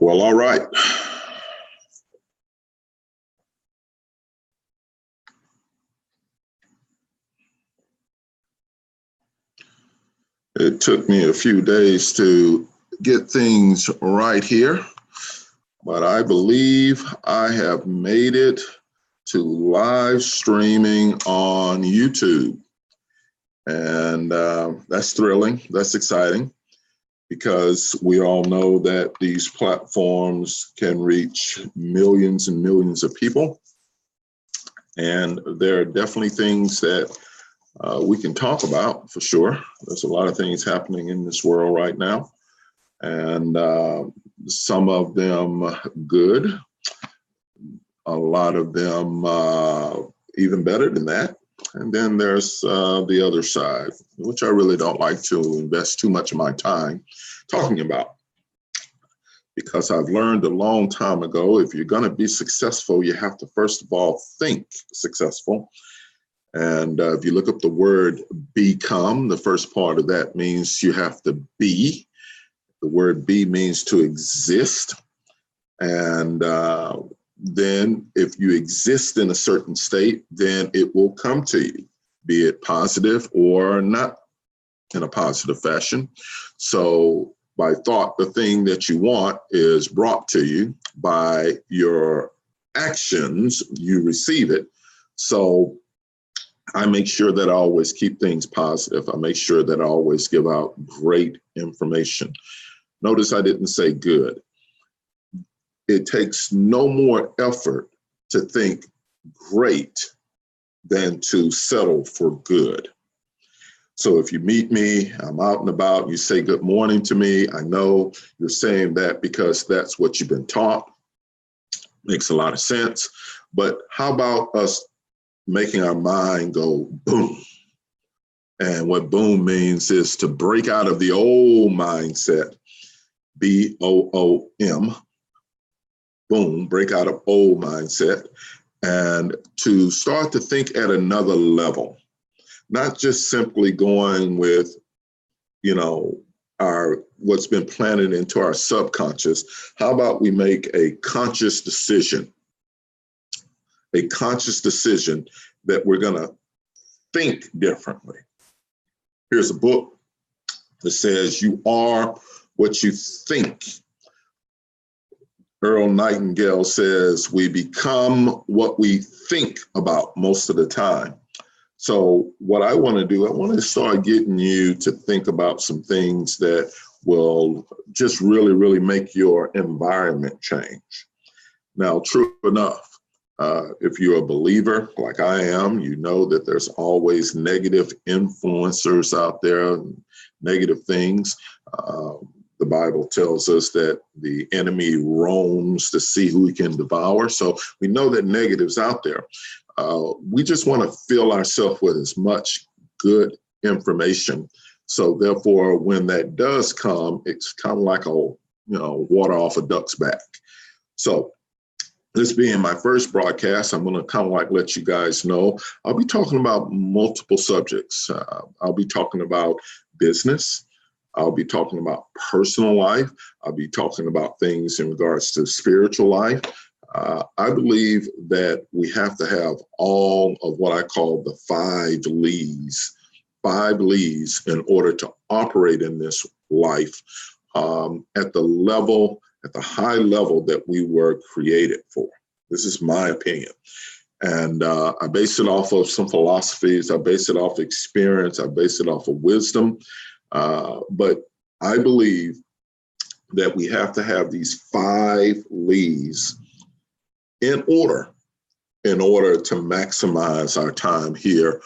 Well, all right. It took me a few days to get things right here, but I believe I have made it to live streaming on YouTube. And that's thrilling, that's exciting, because we all know that these platforms can reach millions and millions of people. And there are definitely things that we can talk about for sure. There's a lot of things happening in this world right now, and some of them good, a lot of them even better than that. And then there's the other side, which I really don't like to invest too much of my time talking about, because I've learned a long time ago, if you're going to be successful, you have to first of all think successful. And if you look up the word become, the first part of that means you have to be. The word be means to exist. And then if you exist in a certain state, then it will come to you, be it positive or not in a positive fashion. So by thought, the thing that you want is brought to you. By your actions, you receive it. So I make sure that I always keep things positive. I make sure that I always give out great information. Notice I didn't say good. It takes no more effort to think great than to settle for good. So if you meet me, I'm out and about, you say good morning to me, I know you're saying that because that's what you've been taught. Makes a lot of sense. But how about us making our mind go boom? And what boom means is to break out of the old mindset, B-O-O-M, boom, break out of old mindset, and to start to think at another level, not just simply going with, what's been planted into our subconscious. How about we make a conscious decision that we're going to think differently? Here's a book that says you are what you think. Earl Nightingale says we become what we think about most of the time. So what I want to do, I want to start getting you to think about some things that will just really, really make your environment change. Now, true enough, if you're a believer like I am, you know that there's always negative influencers out there, negative things. The Bible tells us that the enemy roams to see who he can devour. So we know that negative's out there. We just want to fill ourselves with as much good information. So therefore, when that does come, it's kind of like water off a duck's back. So this being my first broadcast, I'm going to kind of like let you guys know, I'll be talking about multiple subjects. I'll be talking about business. I'll be talking about personal life. I'll be talking about things in regards to spiritual life. I believe that we have to have all of what I call the 5 Lees in order to operate in this life at the high level that we were created for. This is my opinion. And I base it off of some philosophies. I base it off experience. I base it off of wisdom. But I believe that we have to have these 5 Lees in order to maximize our time here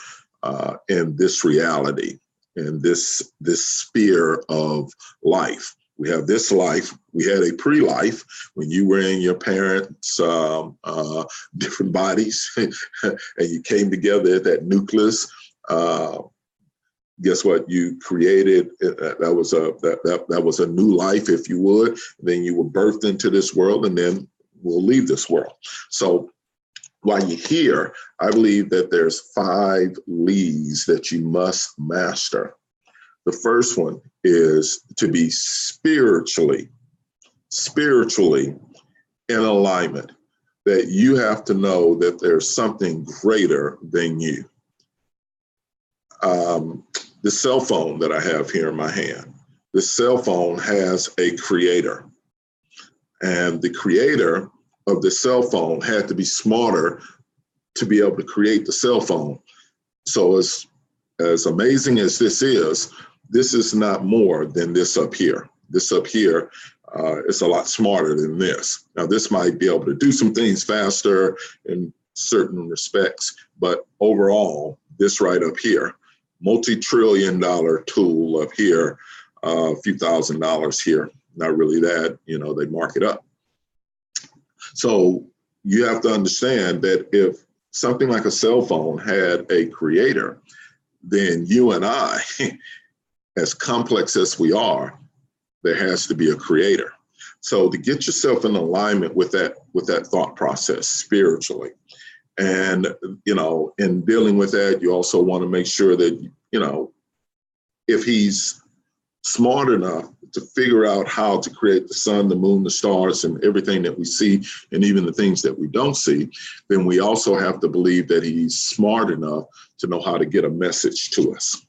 in this reality, in this sphere of life. We have this life. We had a pre-life when you were in your parents' different bodies, and you came together at that nucleus. Guess what? You created that was a new life, if you would. Then you were birthed into this world, and then we'll leave this world. So while you're here, I believe that there's 5 Lees that you must master. The first one is to be spiritually spiritually in alignment, that you have to know that there's something greater than you. The cell phone that I have here in my hand, the cell phone has a creator. And the creator of the cell phone had to be smarter to be able to create the cell phone. So as amazing as this is not more than this up here. This up here is a lot smarter than this. Now, this might be able to do some things faster in certain respects, but overall, this right up here, multi-trillion-dollar tool up here, a few $1,000s here, not really that, they mark it up. So you have to understand that if something like a cell phone had a creator, then you and I, as complex as we are, there has to be a creator. So to get yourself in alignment with that thought process spiritually, and in dealing with that, you also want to make sure that if he's smart enough to figure out how to create the sun, the moon, the stars, and everything that we see, and even the things that we don't see, then we also have to believe that he's smart enough to know how to get a message to us.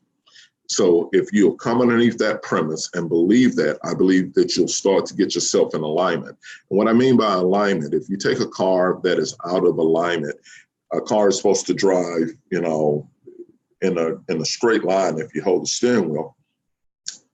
So if you'll come underneath that premise and believe that, I believe that you'll start to get yourself in alignment. And what I mean by alignment, if you take a car that is out of alignment, a car is supposed to drive, in a straight line if you hold the steering wheel.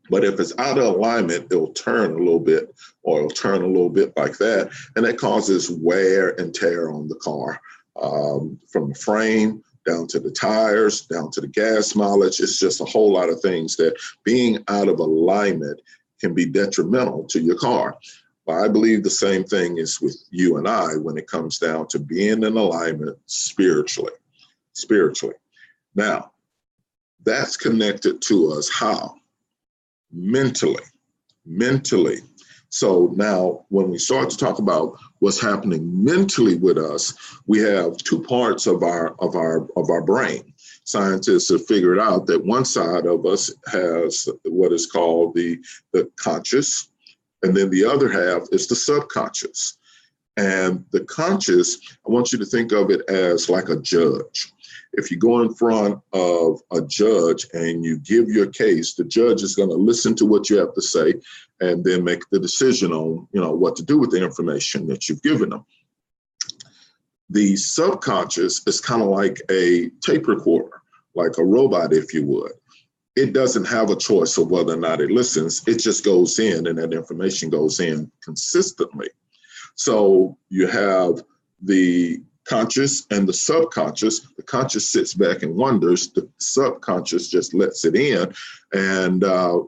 But if it's out of alignment, it'll turn a little bit, or it'll turn a little bit like that. And that causes wear and tear on the car, from the frame down to the tires, down to the gas mileage. It's just a whole lot of things that being out of alignment can be detrimental to your car. But I believe the same thing is with you and I when it comes down to being in alignment spiritually. Now, that's connected to us how? Mentally. So now when we start to talk about what's happening mentally with us, we have two parts of our brain. Scientists have figured out that one side of us has what is called the conscious, and then the other half is the subconscious. And the conscious, I want you to think of it as like a judge. If you go in front of a judge and you give your case, the judge is going to listen to what you have to say and then make the decision on, what to do with the information that you've given them. The subconscious is kind of like a tape recorder, like a robot, if you would. It doesn't have a choice of whether or not it listens. It just goes in, and that information goes in consistently. So you have the conscious and the subconscious. The conscious sits back and wonders. The subconscious just lets it in, and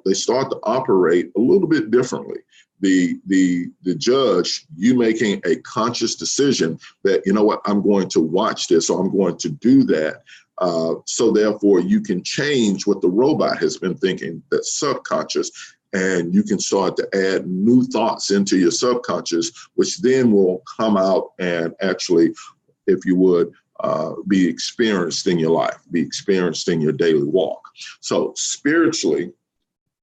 they start to operate a little bit differently. The judge, you making a conscious decision that, I'm going to watch this, or I'm going to do that. So therefore, you can change what the robot has been thinking, that's subconscious, and you can start to add new thoughts into your subconscious, which then will come out and actually, if you would, be experienced in your life, be experienced in your daily walk. So spiritually,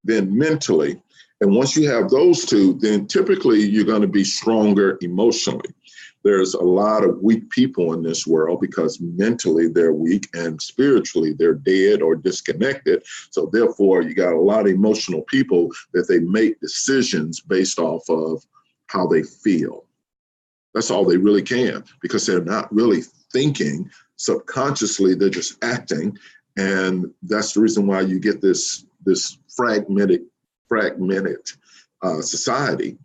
then mentally, and once you have those two, then typically you're going to be stronger emotionally. There's a lot of weak people in this world because mentally they're weak and spiritually they're dead or disconnected. So therefore, you got a lot of emotional people that they make decisions based off of how they feel. That's all they really can, because they're not really thinking. Subconsciously, they're just acting. And that's the reason why you get this fragmented society.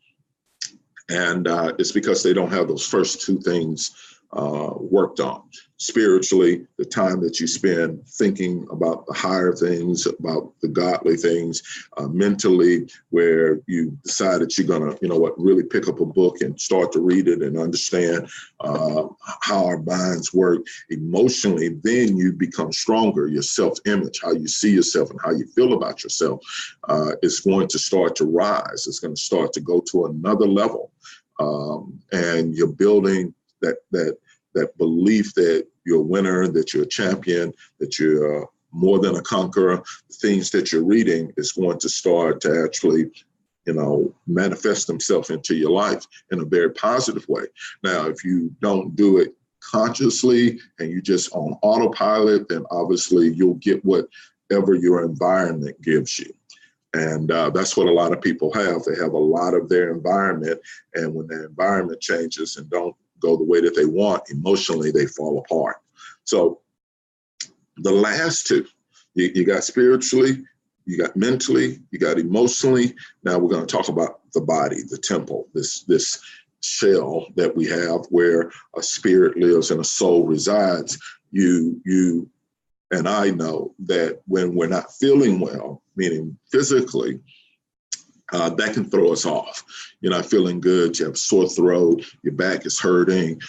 And it's because they don't have those first two things worked on. Spiritually, the time that you spend thinking about the higher things, about the godly things. Mentally, where you decide that you're going to, really pick up a book and start to read it and understand how our minds work. Emotionally, then you become stronger. Your self-image, how you see yourself and how you feel about yourself, is going to start to rise. It's going to start to go to another level. And you're building that belief that you're a winner, that you're a champion, that you're more than a conqueror. The things that you're reading is going to start to actually manifest themselves into your life in a very positive way. Now, if you don't do it consciously and you just on autopilot, then obviously you'll get whatever your environment gives you. And that's what a lot of people have. They have a lot of their environment, and when their environment changes and don't go the way that they want, emotionally, they fall apart. So the last two, you got spiritually, you got mentally, you got emotionally. Now we're going to talk about the body, the temple, this shell that we have where a spirit lives and a soul resides. You and I know that when we're not feeling well, meaning physically, that can throw us off. You're not feeling good, you have a sore throat, your back is hurting,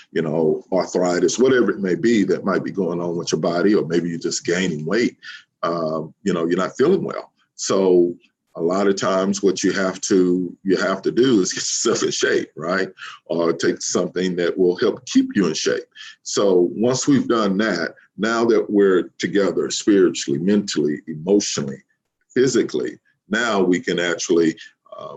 arthritis, whatever it may be that might be going on with your body, or maybe you're just gaining weight. You're not feeling well. So a lot of times what you have to do is get yourself in shape, right? Or take something that will help keep you in shape. So once we've done that, now that we're together spiritually, mentally, emotionally, physically, now we can actually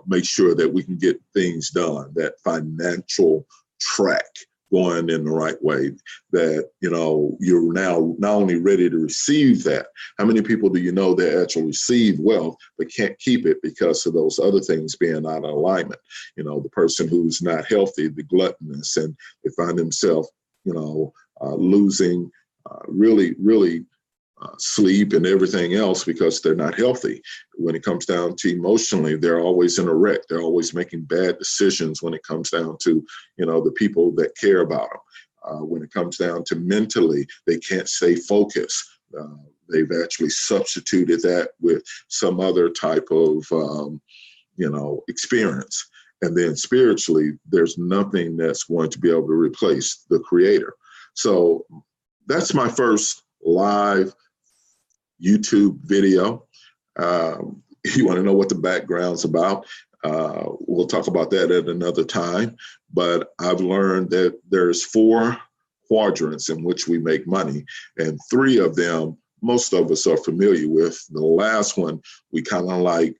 make sure that we can get things done, that financial track going in the right way, that, you're now not only ready to receive that. How many people do you know that actually receive wealth but can't keep it because of those other things being out of alignment? The person who's not healthy, the gluttonous, and they find themselves, losing really sleep and everything else because they're not healthy. When it comes down to emotionally, they're always in a wreck. They're always making bad decisions when it comes down to, the people that care about them. When it comes down to mentally, they can't stay focused. They've actually substituted that with some other type of, experience. And then spiritually, there's nothing that's going to be able to replace the Creator. So that's my first live YouTube video. You want to know what the background's about? We'll talk about that at another time. But I've learned that there's 4 quadrants in which we make money, and 3 of them most of us are familiar with. The last one, we kind of like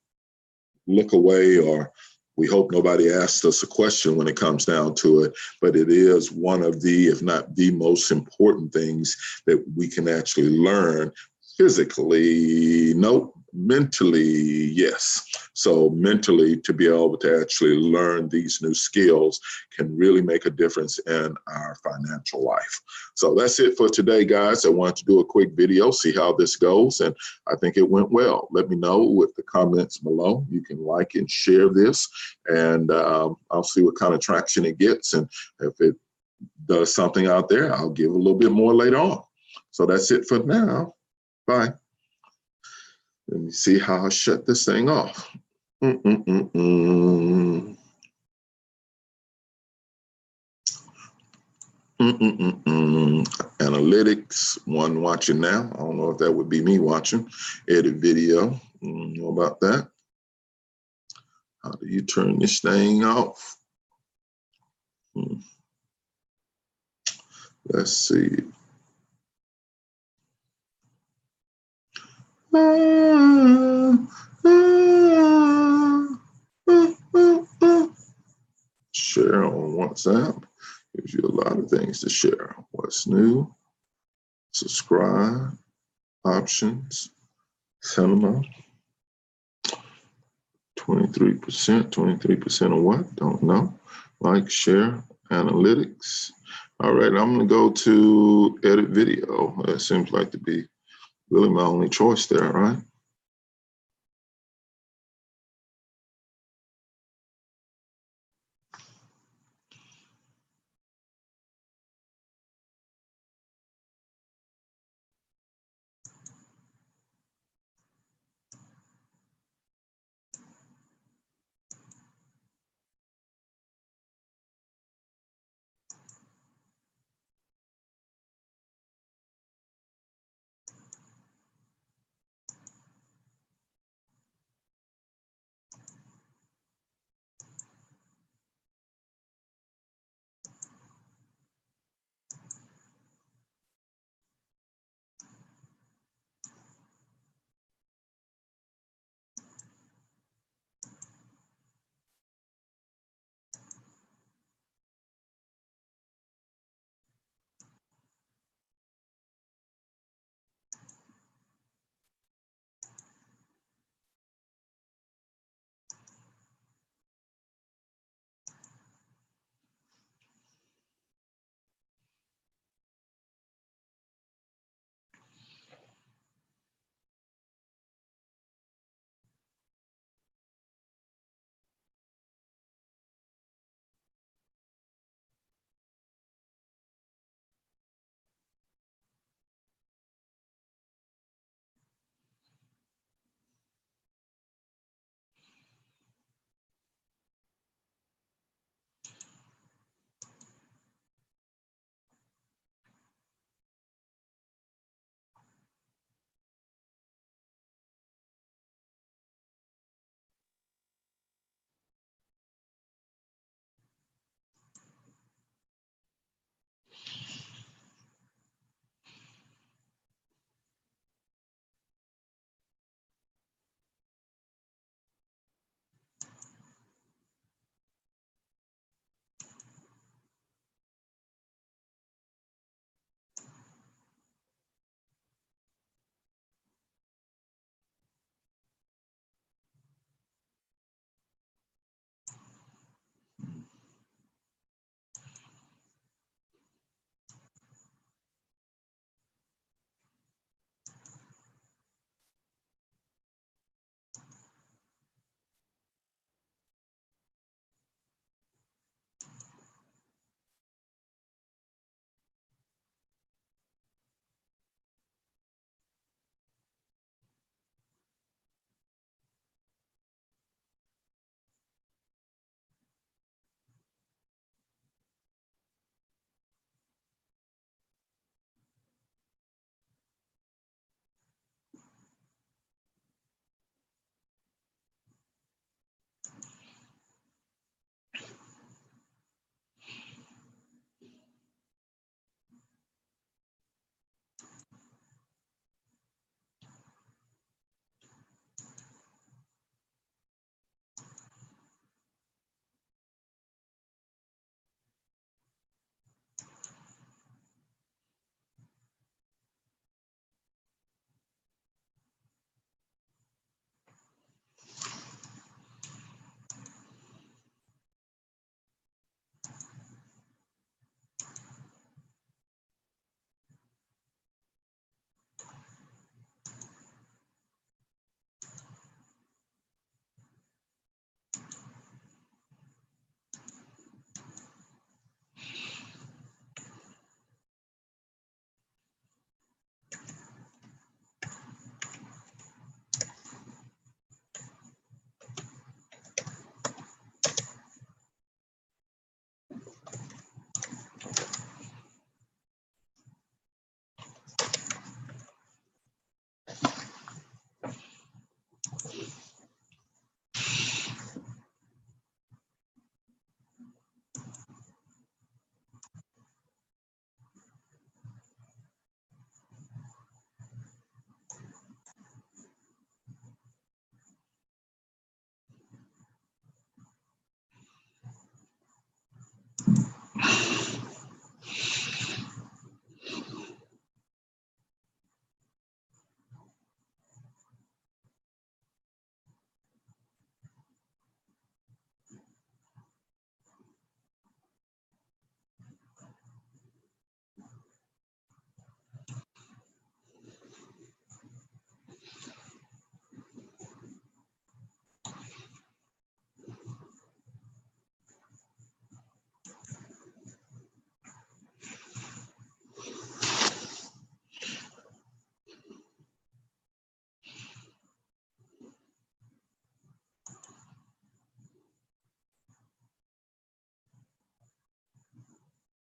look away, or we hope nobody asks us a question when it comes down to it, but it is one of the, if not the most important things that we can actually learn. Physically, no. Mentally, yes. So mentally, to be able to actually learn these new skills can really make a difference in our financial life. So that's it for today, guys. I wanted to do a quick video, see how this goes, and I think it went well. Let me know with the comments below. You can like and share this, and I'll see what kind of traction it gets. And if it does something out there, I'll give a little bit more later on. So that's it for now. Bye. Let me see how I shut this thing off. Analytics, one watching now. I don't know if that would be me watching. Edit video. Know about that. How do you turn this thing off? Let's see. Share on WhatsApp. Gives you a lot of things to share. What's new? Subscribe. Options. Cinema. 23%. 23% of what? Don't know. Like, share, analytics. All right, I'm going to go to edit video. That seems like to be really my only choice there, right?